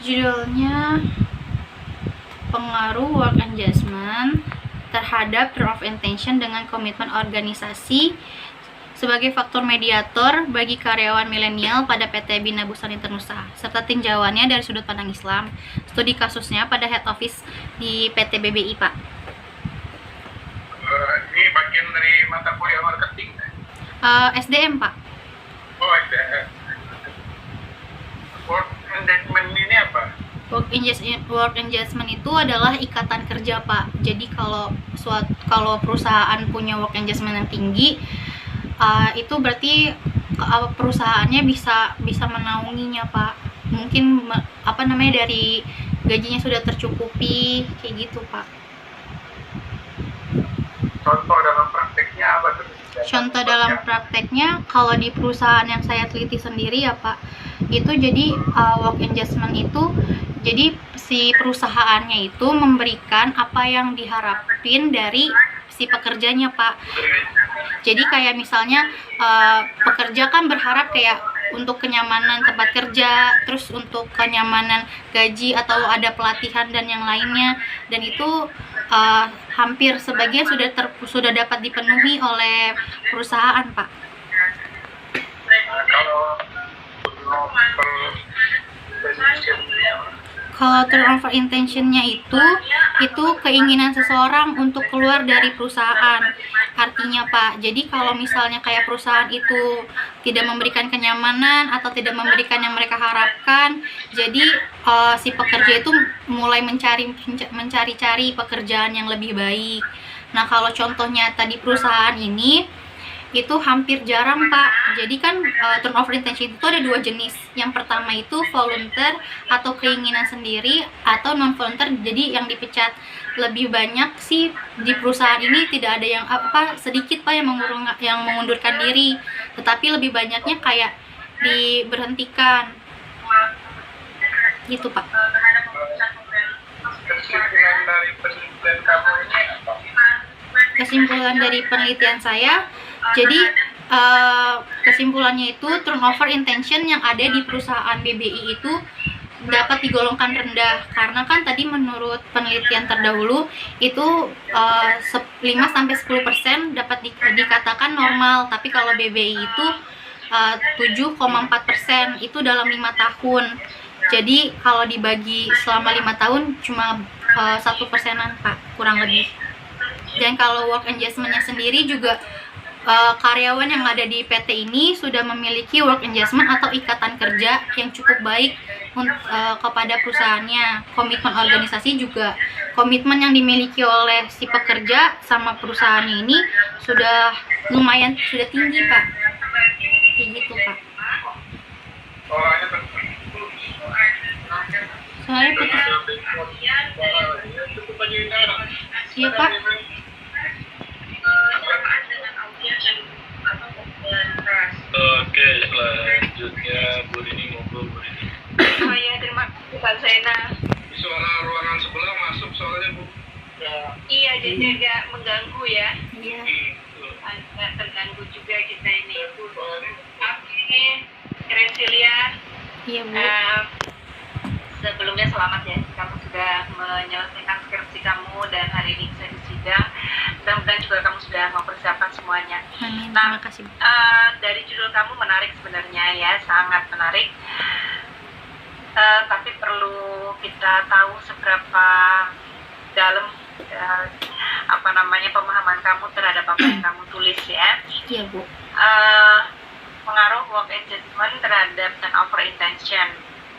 Judulnya pengaruh work adjustment terhadap term of intention dengan komitmen organisasi sebagai faktor mediator bagi karyawan milenial pada PT Bina Busana Internusa, serta tinjauannya dari sudut pandang Islam. Studi kasusnya pada head office di PT BBI, Pak. Ini bagian dari mata kuliah marketing, SDM, Pak. Oh, SDM. Work engagement ini apa? Work engagement itu adalah ikatan kerja, Pak. Jadi kalau perusahaan punya work engagement yang tinggi, itu berarti perusahaannya bisa menaunginya, Pak. Mungkin dari gajinya sudah tercukupi, kayak gitu, Pak. Contoh dalam prakteknya apa tuh? Contoh dalam prakteknya, kalau di perusahaan yang saya teliti sendiri ya, Pak, itu jadi work engagement itu jadi si perusahaannya itu memberikan apa yang diharapin dari si pekerjanya, Pak. Jadi kayak misalnya pekerja kan berharap kayak untuk kenyamanan tempat kerja, terus untuk kenyamanan gaji atau ada pelatihan dan yang lainnya, dan itu hampir sebagian sudah dapat dipenuhi oleh perusahaan, Pak. Kalau term of intention-nya itu keinginan seseorang untuk keluar dari perusahaan. Artinya, Pak, jadi kalau misalnya kayak perusahaan itu tidak memberikan kenyamanan atau tidak memberikan yang mereka harapkan, jadi si pekerja itu mulai mencari-cari pekerjaan yang lebih baik. Nah, kalau contohnya tadi perusahaan ini itu hampir jarang, Pak. Jadi kan term of intention itu ada dua jenis. Yang pertama itu volunteer atau keinginan sendiri, atau non volunteer, jadi yang dipecat. Lebih banyak sih di perusahaan ini tidak ada yang sedikit, Pak, yang mengundurkan diri, tetapi lebih banyaknya kayak diberhentikan gitu, Pak. Kesimpulan dari penelitian kamu ini apa? Kesimpulan dari penelitian saya, jadi kesimpulannya itu turnover intention yang ada di perusahaan BBI itu dapat digolongkan rendah, karena kan tadi menurut penelitian terdahulu itu 5-10% dapat dikatakan normal, tapi kalau BBI itu 7,4% itu dalam 5 tahun. Jadi kalau dibagi selama 5 tahun cuma 1%-an, Pak, kurang lebih. Dan kalau work engagement-nya sendiri juga karyawan yang ada di PT ini sudah memiliki work engagement atau ikatan kerja yang cukup baik kepada perusahaannya. Komitmen organisasi juga, komitmen yang dimiliki oleh si pekerja sama perusahaannya ini sudah tinggi, Pak. Kayak gitu, Pak. Soalnya putus. Iya, Pak. Oke, selanjutnya Bu Rini, monggo Bu Rini. Oh iya, terima kasih Pak Zaina. Suara ruangan sebelah masuk soalnya, Bu. Iya, jadi agak mengganggu ya. Iya. Agak terganggu juga kita ini. Oke, Cecilia. Iya, Bu. Sebelumnya selamat ya, kamu sudah menyelesaikan skripsi kamu dan hari ini bisa disidang. Mudah-mudahan juga kamu sudah mempersiapkan semuanya. Amin. Nah, Terima kasih, Bu. dari judul kamu menarik sebenarnya ya, sangat menarik. Tapi perlu kita tahu seberapa dalam pemahaman kamu terhadap apa yang kamu tulis ya. Iya, Bu. Pengaruh work engagement terhadap turnover intention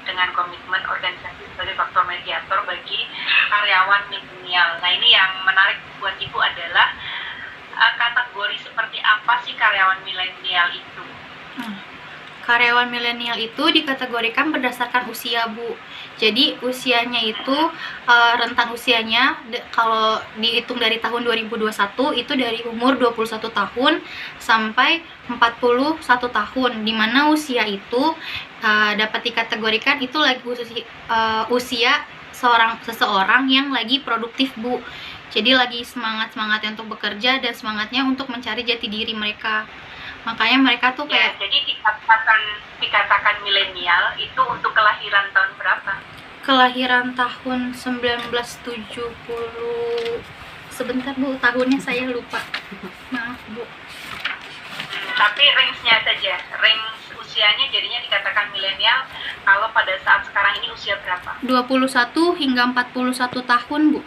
dengan komitmen organisasi sebagai faktor mediator bagi karyawan milenial. Nah, ini yang menarik buat Ibu adalah kategori seperti apa sih karyawan milenial itu? Karyawan milenial itu dikategorikan berdasarkan usia, Bu. Jadi usianya itu rentang usianya kalau dihitung dari tahun 2021 itu dari umur 21 tahun sampai 41 tahun, di mana usia itu dapat dikategorikan itu lagi usia seseorang yang lagi produktif, Bu. Jadi lagi semangatnya untuk bekerja dan semangatnya untuk mencari jati diri mereka. Makanya mereka tuh Ya, kayak jadi dikatakan milenial itu untuk kelahiran tahun berapa? kelahiran tahun 1970. Sebentar Bu, tahunnya saya lupa. Maaf Bu. Tapi range-nya saja, range usianya jadinya dikatakan milenial kalau pada saat sekarang ini usia berapa? 21 hingga 41 tahun Bu.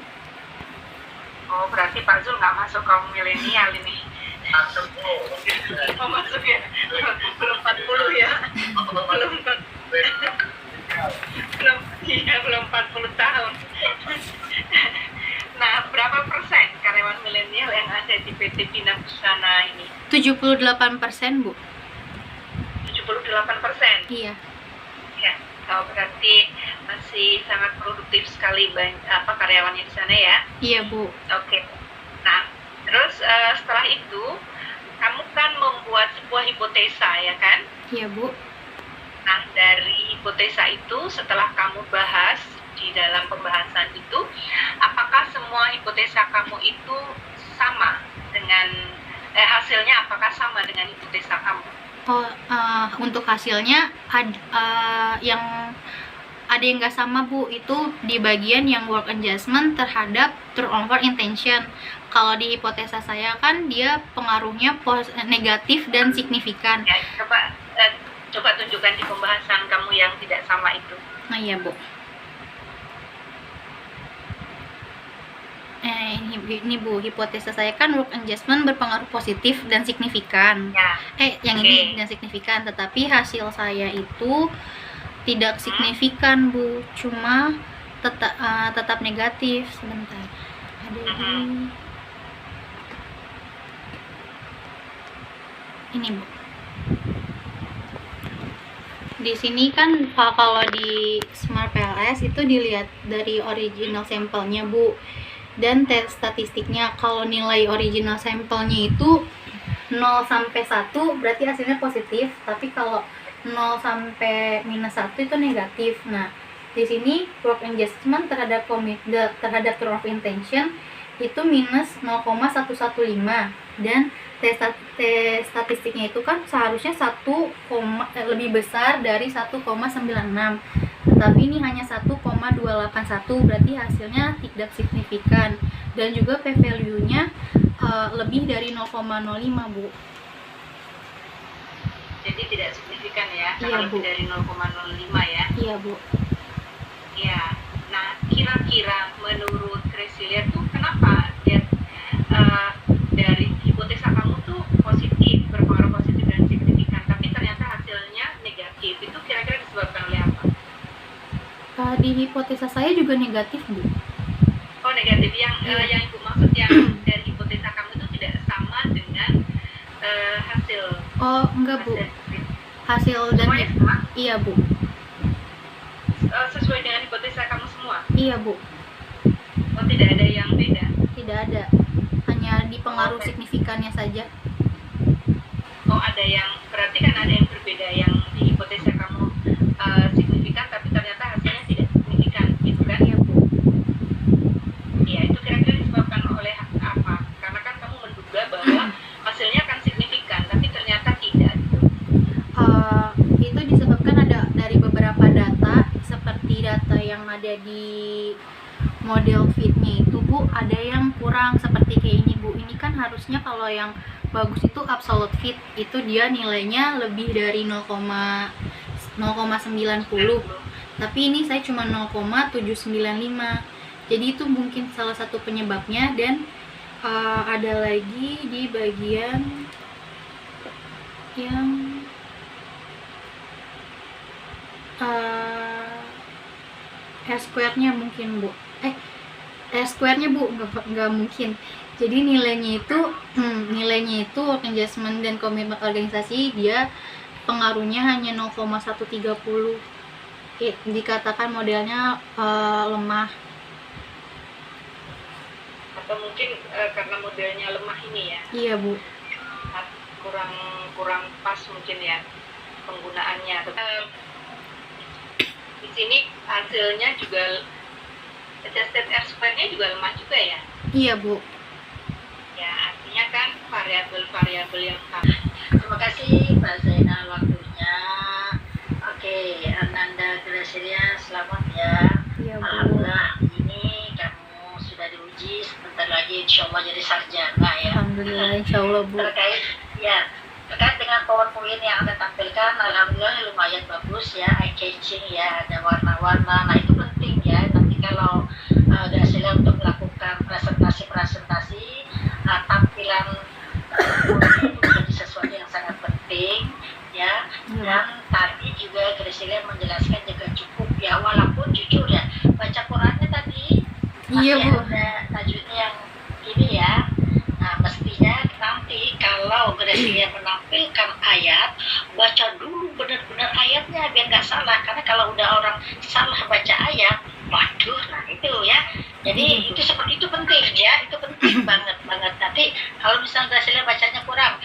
Oh, berarti Pak Zul nggak masuk kaum milenial ini. Masuk Bu. Oh, masuk ya? Belum 40 ya? Belum 40. Belum 40 tahun. Nah, berapa persen karyawan milenial yang ada di PT Bina Busana ini? 78% Bu. 78%. Iya. Ya, oh, berarti masih sangat produktif sekali karyawannya di sana ya. Iya Bu. Oke. Nah, terus setelah itu kamu kan membuat sebuah hipotesa ya kan? Iya Bu. Nah, dari hipotesa itu setelah kamu bahas di dalam pembahasan itu, apakah semua hipotesa kamu itu sama dengan hasilnya apakah sama dengan hipotesa kamu? Oh, untuk hasilnya yang ada yang nggak sama Bu, itu di bagian yang work adjustment terhadap turnover intention. Kalau di hipotesa saya kan dia pengaruhnya negatif dan signifikan. Ya, coba tunjukkan di pembahasan kamu yang tidak sama itu. Nah iya Bu. Ini Bu, hipotesa saya kan work adjustment berpengaruh positif dan signifikan. Ya. Yang Oke. ini dan signifikan, tetapi hasil saya itu tidak signifikan Bu, cuma tetap negatif. Sebentar. Aduh. Ini Bu. Di sini kan kalau di Smart PLS itu dilihat dari original sampelnya Bu, dan tes statistiknya. Kalau nilai original sampelnya itu 0 sampai 1 berarti hasilnya positif, tapi kalau 0 sampai -1 itu negatif. Nah, di sini work adjustment terhadap turn of intention itu minus 0,115, dan tes statistiknya itu kan seharusnya lebih besar dari 1,96, tetapi ini hanya 1,281, berarti hasilnya tidak signifikan, dan juga p value-nya lebih dari 0,05 Bu. Jadi tidak signifikan ya, Iya, kalau Bu. lebih dari 0,05 ya. Iya Bu. Ya, nah kira-kira menurut Cresselia tuh kenapa dia dari hipotesa kamu tuh positif, berpengaruh positif dan signifikan, tapi ternyata hasilnya negatif, itu kira-kira disebabkan oleh apa? Di hipotesa saya juga negatif Bu. Oh, negatif, yang Ibu maksud yang dari hipotesa kamu itu tidak sama dengan hasil. Oh enggak Bu, hasil dan Semuanya sama? iya Bu. Sesuai dengan hipotesa kamu semua? Iya Bu. Oh, tidak ada yang beda? Tidak ada, hanya dipengaruhi signifikannya saja. Oh, ada yang, berarti kan ada yang berbeda, yang di hipotesa kamu signifikan tapi ternyata hasilnya tidak signifikan, gitu kan? Iya Bu. Iya, itu kira-kira disebabkan oleh apa? Karena kan kamu menduga bahwa hasilnya akan signifikan tapi ternyata tidak, gitu. Itu disebabkan ada dari beberapa data, seperti data yang ada di model fitnya itu Bu, ada yang kurang seperti kayak ini Bu. Ini kan harusnya kalau yang bagus itu absolute fit, itu dia nilainya lebih dari 0,90, tapi ini saya cuma 0,795. Jadi itu mungkin salah satu penyebabnya. Dan ada lagi di bagian yang S-square-nya mungkin Bu. S-square-nya Bu, nggak mungkin. Jadi nilainya itu work adjustment dan komitmen organisasi, dia pengaruhnya hanya 0,130. Dikatakan modelnya lemah. Atau mungkin karena modelnya lemah ini ya, Iya Bu. kurang pas mungkin ya penggunaannya. Di sini hasilnya juga adjusted R-square-nya juga lemah juga ya. Iya Bu. Ya, artinya kan variabel-variabel yang sama kasih Mbak Zainal waktunya. Oke, Ananda Gracilia, selamat ya. Iya, Bu. Alhamdulillah ini kamu sudah diuji, sebentar lagi insya Allah jadi sarjana ya. Alhamdulillah, insya Allah, Bu. Terkait dengan PowerPoint yang Anda tampilkan, alhamdulillah lumayan bagus ya, eye catching ya, ada warna-warna. Nah itu penting ya. Nanti kalau Gracilia untuk melakukan presentasi tampilan itu menjadi sesuatu yang sangat penting ya. Dan tadi juga Gracilia menjelaskan juga cukup ya, walaupun jujur ya baca Qurannya tadi Iya, masih Bu. ada tajwidnya yang ini ya. Nah mestinya nanti kalau Gracilia menampilkan ayat, baca dulu benar-benar ayatnya biar nggak salah, karena kalau udah orang salah baca ayat, waduh, nah itu ya. Jadi itu seperti itu penting ya, itu penting banget. Nanti kalau misalnya Gracilia bacanya kurang,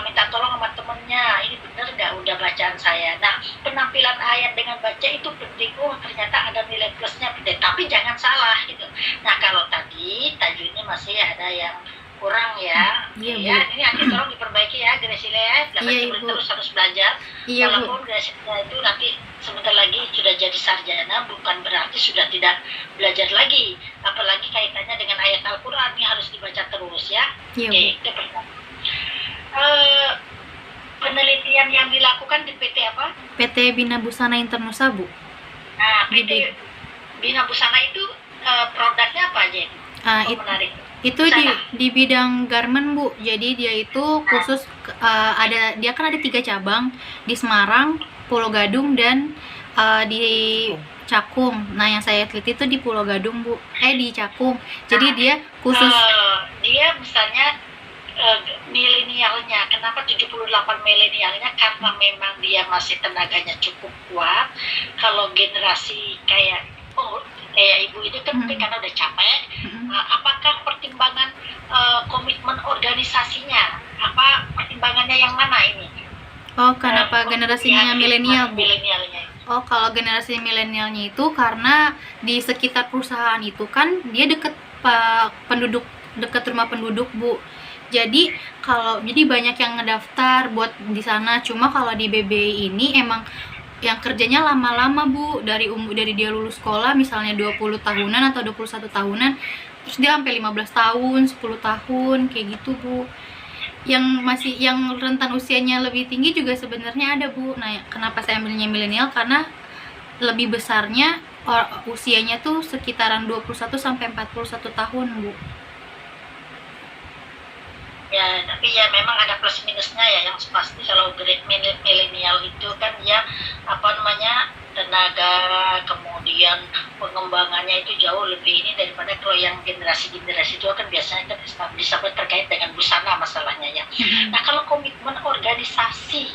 minta tolong sama temennya, ini bener nggak udah bacaan saya. Nah penampilan ayat dengan baca itu penting. Oh ternyata ada nilai plusnya, tapi jangan salah gitu. Nah kalau tadi tajwidnya masih ada yang kurang ya. Iya, Bu. Ya, ini nanti tolong diperbaiki ya Gracilia ya. Jangan Iya, Ibu. terus harus belajar. Iya, Bu. Walaupun Gracilia itu nanti sebentar lagi sudah jadi sarjana, bukan berarti sudah tidak belajar lagi. Apalagi kaitannya dengan ayat Al-Quran, ini harus dibaca terus ya. Iya, Oke, Bu. itu pertama. Penelitian yang dilakukan di PT apa? PT Bina Busana Internusa, Bu. Nah, PT Di- Bina Busana itu produknya apa aja? Menarik. Itu di bidang garment, Bu. Jadi dia itu khusus dia kan ada 3 cabang di Semarang, Pulau Gadung, dan di Cakung. Nah yang saya teliti itu di Pulau Gadung, Bu. Di Cakung. Jadi dia khusus Dia misalnya milenialnya, kenapa 78 milenialnya? Karena memang dia masih tenaganya cukup kuat. Kalau generasi kayak ibu ini kan mungkin karena udah capek. Apakah pertimbangan komitmen organisasinya? Apa pertimbangannya yang mana ini? kenapa generasinya milenial, Bu? Milenialnya. Kalau generasi milenialnya itu karena di sekitar perusahaan itu kan dia deket rumah penduduk, Bu. Jadi banyak yang ngedaftar buat di sana. Cuma kalau di BBI ini emang yang kerjanya lama-lama, Bu. Dari dia lulus sekolah misalnya 20 tahunan atau 21 tahunan, terus dia sampai 15 tahun, 10 tahun kayak gitu, Bu. Yang rentan usianya lebih tinggi juga sebenarnya ada, Bu. Nah, kenapa saya ambilnya milenial? Karena lebih besarnya usianya tuh sekitaran 21 sampai 41 tahun, Bu. Ya, tapi ya memang ada plus minusnya ya. Yang pasti kalau milenial itu kan ya tenaga, kemudian pengembangannya itu jauh lebih ini daripada kalau yang generasi itu kan biasanya kan disebut terkait dengan busana masalahnya ya. Nah kalau komitmen organisasi,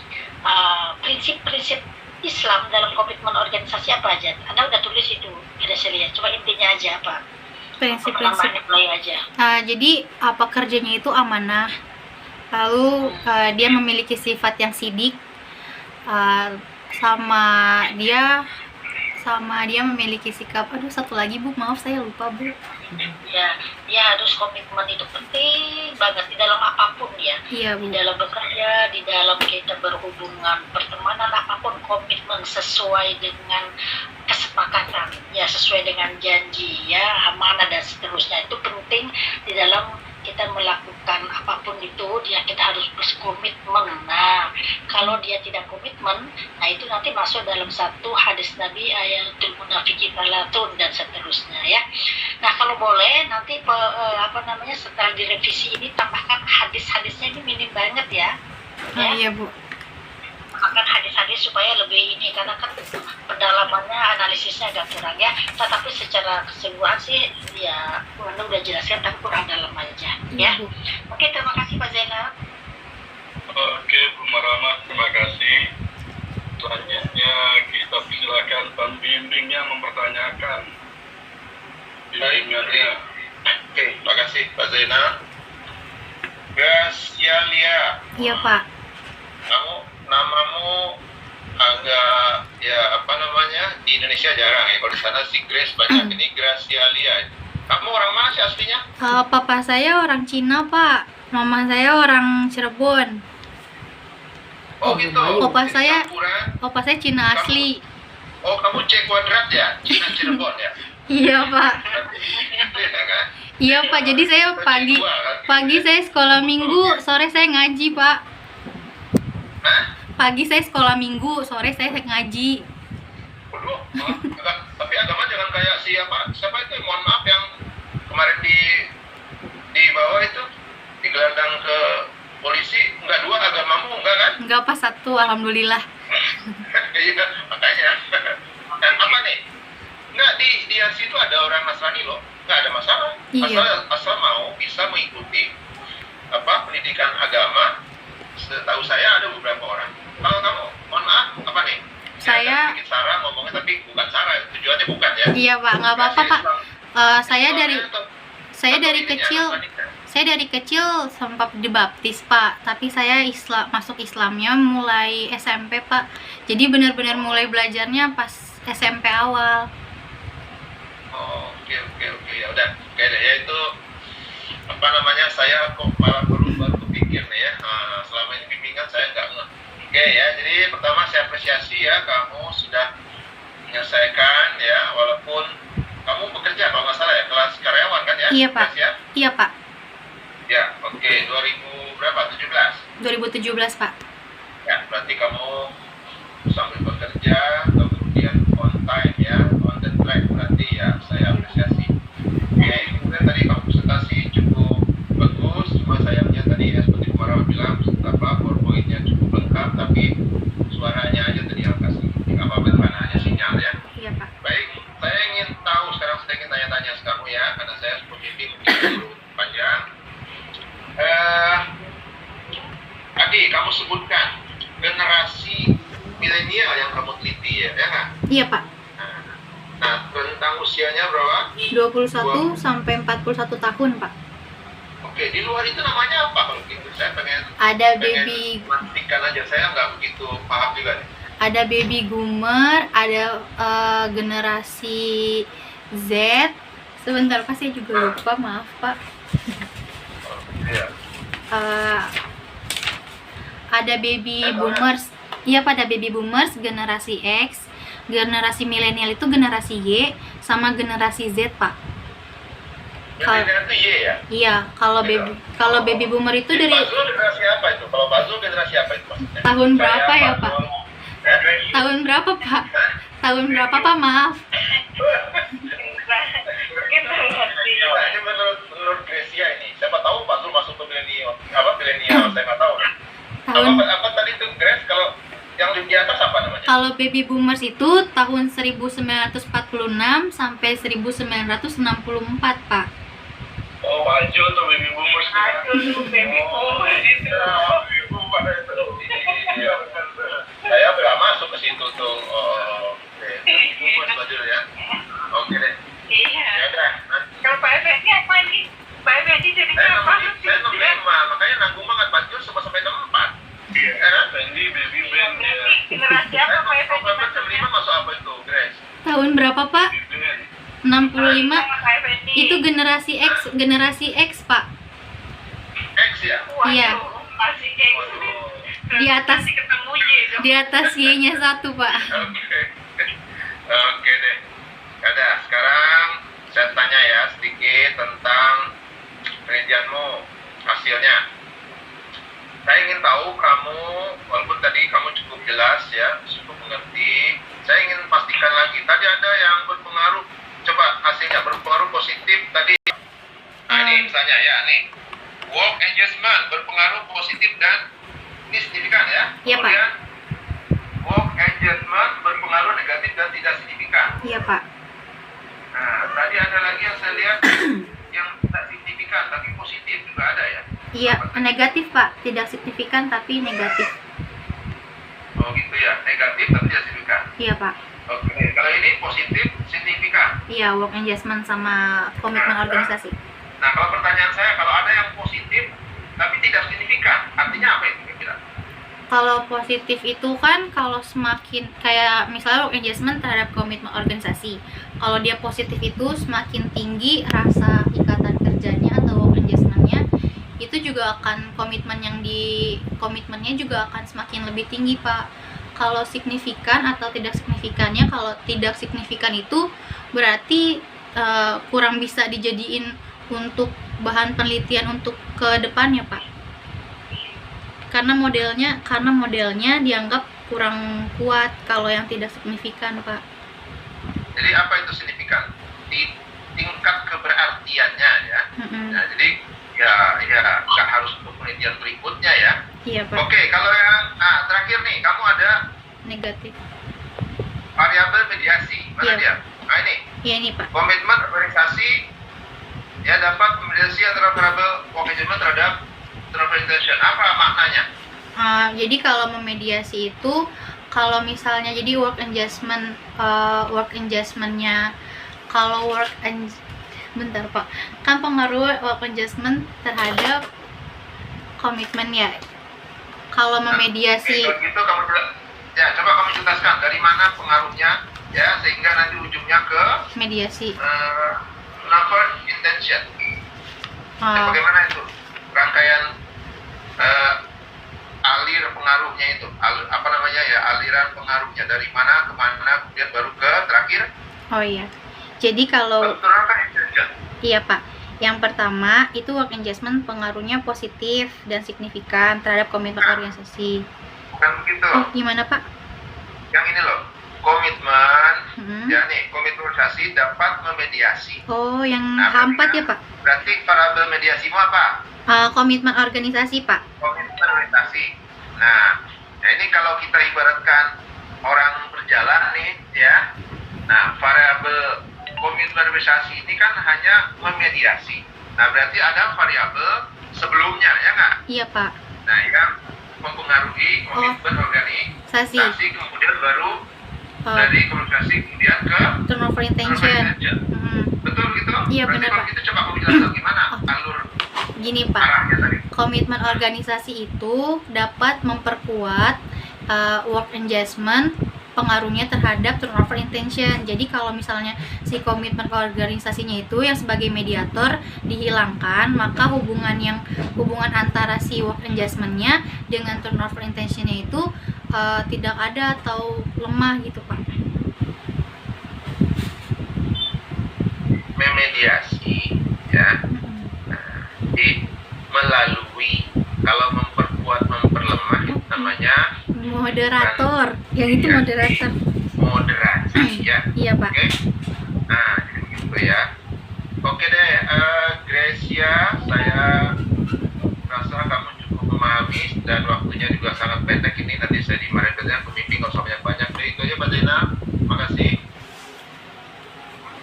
prinsip-prinsip Islam dalam komitmen organisasi apa aja? Anda udah tulis itu, Gracilia. Coba intinya aja apa? Prinsip-prinsip. Aja. Jadi apa kerjanya itu amanah. Lalu dia memiliki sifat yang sidik. Sama dia memiliki sikap. Satu lagi, Bu, maaf saya lupa, Bu. Ya, dia harus komitmen, itu penting banget di dalam apapun ya. Iya, Bu. Di dalam bekerja, di dalam kita berhubungan, pertemanan, apapun komitmen sesuai dengan kesepakatan, ya sesuai dengan janji, ya amanah dan seterusnya, itu penting di dalam kita melakukan apapun itu. Kita harus berkomitmen. Nah kalau dia tidak komitmen, nah itu nanti masuk dalam satu hadis Nabi, ayatul munafiqin talatun dan seterusnya ya. Nah kalau boleh nanti setelah direvisi ini tambahkan hadis-hadisnya, ini minim banget ya. Iya, Bu. Akan hadis-hadis supaya lebih ini, karena kan pendalamannya, analisisnya agak kurang ya. Tetapi secara keseluruhan sih ya Anda udah jelaskan, tapi kurang dalam aja ya. Oke, terima kasih Pak Zainal. Oke, Bu Marama, terima kasih. Selanjutnya kita persilakan pembimbingnya mempertanyakan. Bimbingannya. Oke, terima kasih Pak Zainal. Gracilia, Iya, Pak. namamu agak di Indonesia jarang ya, kalau di sana si Grace banyak. Ini Gracilia. Kamu orang mana sih aslinya? Papa saya orang Cina, Pak. Mama saya orang Cirebon. Oh gitu. Opa Jadi saya- campuran. Opa saya Cina asli. Oh, kamu C kuadrat ya? Cina Cirebon ya? Iya Pak. Iya kan? Iya Pak. Jadi saya pagi saya sekolah minggu, sore saya ngaji Pak. Hah? Pagi saya sekolah minggu, sore saya ngaji. Waduh, tapi agama jangan kayak siapa itu, mohon maaf, yang kemarin di bawah itu digelandang ke polisi, enggak dua agamamu, enggak kan? Enggak Pak, satu, alhamdulillah. Iya, makanya. Dan apa nih? Enggak, di situ ada orang Nasrani loh, enggak ada masalah. Iya. Asal mau bisa mengikuti pendidikan agama. Setahu saya ada beberapa orang. Kalau kamu, mohon maaf, apa nih? Saya- sedikit Sarah ngomongnya, tapi bukan Sarah, tujuannya bukan ya. Iya Pak, nggak apa-apa Pak. Saya dari ininya, kecil Nasrani. saya dari kecil sempat dibaptis Pak, tapi saya masuk Islamnya mulai SMP Pak. Jadi benar-benar mulai belajarnya pas SMP awal. Oh, oke, ya udah, oke deh ya, itu saya kok malah baru kepikir nih ya. Selama ini bimbingan saya nggak ngeh. Oke ya, jadi pertama saya apresiasi ya, kamu sudah menyelesaikan ya, walaupun kamu bekerja kalau nggak salah ya, kelas karyawan kan ya? Iya Pak. Kelas ya? Iya Pak. Ya, oke, 2000 berapa? 17? 2017 Pak. Ya, berarti kamu sambil bekerja, kemudian on time ya, on the track, berarti ya saya apresiasi. Oke, kemudian tadi kamu presentasi cukup bagus, cuma sayangnya tadi ya seperti Kumara bilang, PowerPoint-nya cukup lengkap, tapi suaranya aja tadi yang kasih. Nggak apa-apa, karena hanya sinyal ya. Iya Pak. Baik, saya ingin tahu sekarang, saya ingin tanya-tanya ke kamu ya, karena saya seperti mungkin terlalu panjang. Adi, kamu sebutkan generasi milenial yang kamu teliti ya, kan? Iya Pak. Nah, rentang usianya berapa? 21 sampai 41 tahun Pak. Oke, di luar itu namanya apa kalau gitu? Saya pengen memastikan aja, saya nggak begitu paham juga nih. Ada baby boomer, ada generasi Z. Sebentar Pak, saya juga lupa, maaf Pak. Iya. Ada baby boomers. Iya Pak, ada baby boomers, generasi X, generasi milenial itu generasi Y, sama generasi Z Pak. Milenial itu Y ya? Iya, kalau baby boomer itu dari Bazul generasi apa itu? Kalau Bazul generasi apa itu maksudnya? tahun berapa ya Pak? Eh? Tahun berapa Pak? Tahun berapa Pak? Maaf. Mungkin mengerti. Nah, ini menurut Gracia ini, siapa tahu Bazul masuk ke milenial, milenial, saya nggak tahu. Apa tadi tuh Grace, kalau yang di atas apa namanya? Kalau baby boomers itu tahun 1946 sampai 1964 Pak. Oh, maju tuh baby boomers. Aduh, baby boomers itu. Baby boomer itu. Iya, saya nggak masuk ke situ tuh. Oh, oke. Boomers Bazul ya. Oke deh. Iya. Ya udah. Kalau Pak Effendi apa ini? Pak Effendi jadinya Saya apa? nomor 5, makanya nanggung banget Bazul sampai ke 4. Iya. Ya. Fendi baby band ya. Generasi apa Pak Effendi? November 5 masuk apa itu, Grace? Tahun berapa Pak? Band. 65. Pak Effendi. Itu generasi X Pak. X ya? Waduh, Iya. masih kayak Waduh. Di atas masih ketemu Y dong. di atas Y-nya 1 Pak. Oke. Oke deh. Yaudah, sekarang saya tanya ya sedikit tentang penelitianmu, hasilnya. Saya ingin tahu kamu, walaupun tadi kamu cukup jelas ya, cukup mengerti. Saya ingin pastikan lagi, tadi ada yang berpengaruh, coba hasilnya berpengaruh positif tadi. Nah ini misalnya ya, nih. Work adjustment berpengaruh positif dan ini signifikan ya. Iya, Pak. Kemudian work adjustment berpengaruh negatif dan tidak signifikan. Iya Pak. Nah, tadi ada lagi yang saya lihat yang tidak signifikan tapi positif juga ada ya. Iya, negatif Pak. Tidak signifikan tapi negatif. Oh gitu ya, negatif tapi tidak signifikan. Iya Pak. Oke, kalau ini positif signifikan. Iya, work engagement sama komitmen organisasi. Nah, kalau pertanyaan saya, kalau ada yang positif tapi tidak signifikan, artinya apa itu kira-kira? Kalau positif itu kan kalau semakin kayak misalnya work engagement terhadap komitmen organisasi. Kalau dia positif itu semakin tinggi rasa ikatan kerjanya atau work engagement-nya, itu juga akan komitmennya juga akan semakin lebih tinggi, Pak. Kalau signifikan atau tidak signifikannya, kalau tidak signifikan itu berarti kurang bisa dijadiin untuk bahan penelitian untuk ke depannya, Pak. Karena modelnya dianggap kurang kuat kalau yang tidak signifikan, Pak. Jadi apa itu signifikan? Di tingkat keberartiannya ya. Nah, jadi ya nggak harus untuk penelitian berikutnya ya. Iya, Pak. Oke, kalau yang terakhir nih, kamu ada Negatif. variabel mediasi. Mana Iya. dia? Nah ini, Iya, ini, Pak. komitmen organisasi ya dapat memediasi antara variabel work engagement terhadap transfer intention. Apa maknanya? Jadi kalau memediasi itu, kalau misalnya jadi work adjustment-nya, kalau bentar, Pak, kan pengaruh work adjustment terhadap komitmen ya. Kalau memediasi, Kalau gitu kamu ya coba kamu jelaskan dari mana pengaruhnya ya sehingga nanti ujungnya ke mediasi. transfer intention. Ya, bagaimana itu rangkaian alir pengaruhnya itu, aliran pengaruhnya dari mana ke mana kemudian baru ke terakhir. Oh iya. Jadi kalau Transfer intention. iya, Pak. Yang pertama itu work engagement pengaruhnya positif dan signifikan terhadap komitmen organisasi. Bukan begitu. Oh, gimana, Pak? Yang ini loh, komitmen Hmm. ya nih, komitmen organisasi dapat memediasi. Oh, yang Nah, H4 berarti ya, Pak? Berarti variabel mediasimu apa? Komitmen organisasi, Pak. Komitmen organisasi. Nah, ini kalau kita ibaratkan orang berjalan nih ya. Nah, variabel komitmen organisasi ini kan hanya memediasi. Nah, berarti ada variabel sebelumnya ya nggak? Iya, Pak. Nah, yang mempengaruhi komitmen organisasi kemudian baru dari organisasi kemudian ke Turnover intention. Betul gitu? Iya, Berarti benar, kalau Pak. gitu coba kamu jelaskan gimana alur Gini, Pak. arahnya tadi. Komitmen organisasi itu dapat memperkuat work engagement pengaruhnya terhadap turnover intention. Jadi kalau misalnya si komitmen organisasinya itu yang sebagai mediator dihilangkan, maka hubungan antara si work engagement-nya dengan turnover intention-nya itu tidak ada atau lemah gitu, Pak. Memediasi ya. Jadi melalui, kalau memperkuat memperlemah namanya Moderator. Yang itu moderator. moderasi ya. Iya, Pak. Oke. Nah, gitu ya. Oke deh, Gracia, saya rasa kamu cukup memahami dan waktunya juga sangat pendek ini. Nanti saya dimarahin dengan pembimbing nggak usah banyak-banyak. Jadi itu aja, Mbak Zena. Makasih.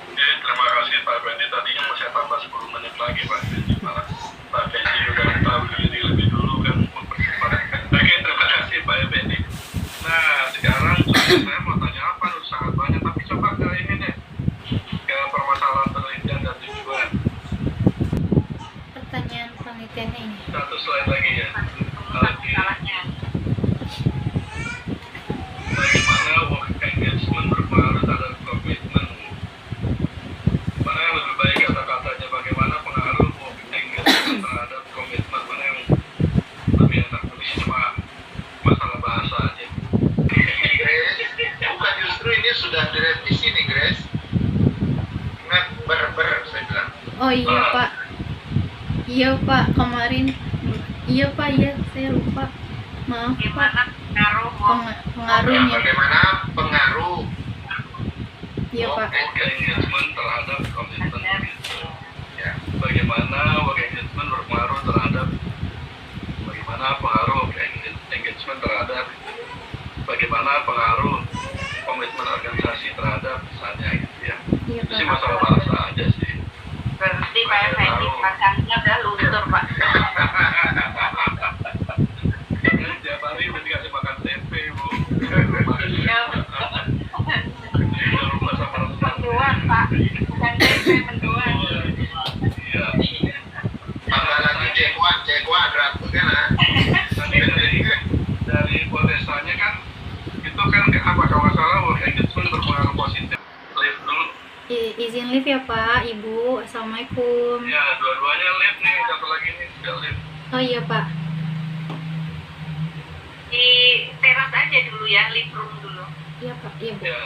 Oke, terima kasih Pak Fendi. Tadinya mau saya tambah 10 menit lagi Pak Fendi. Malah Pak Fendi udah tahu diri lebih dulu kan. Oke, terima kasih Pak Fendi. Nah, sekarang saya mau tanya apa? Udah sangat banyak, tapi coba ke ini deh. Ke permasalahan penelitian dan tujuan. Pertanyaan penelitiannya ini. Satu slide lagi ya. Oke. Salahnya. Bagaimana work engagement berpengaruh terhadap komitmen? Mana yang lebih baik kata-katanya? Bagaimana pengaruh work engagement terhadap komitmen? Mana yang lebih enak? Tapi cuma masalah bahasa aja. Grace, bukan justru ini sudah direvisi nih, Grace. Ingat saya bilang. Oh iya, Pak. Iya, Pak, kemarin. Iya, Pak, iya, saya lupa. Maaf, Pak. Gimana pengaruh Pengaruhnya. Bagaimana pengaruh Iya, Pak. Work engagement terhadap komitmen. ya. Bagaimana work engagement berpengaruh terhadap bagaimana pengaruh komitmen organisasi terhadap misalnya gitu ya. Iya, Itu sih Pak. masalah bahasa aja sih. berarti Pak Effendi pasangnya udah luntur Pak. Jangan tiap hari udah dikasih makan tempe bu. Iya. Jangan lupa sama Mendoan Pak, bukan tempe mendoan. Iya. Tambah lagi cekwa gratis kan? Nanti dari hipotesanya kan itu kan apa kalau nggak salah work engagement berpengaruh positif. Lift dulu. Izin live ya, Pak, Ibu. Assalamualaikum. Ya dua-duanya lift nih, satu lagi nih tidak lift. Oh iya Pak. Di teras aja dulu ya, living room dulu. Iya Pak, iya Bu. Ya,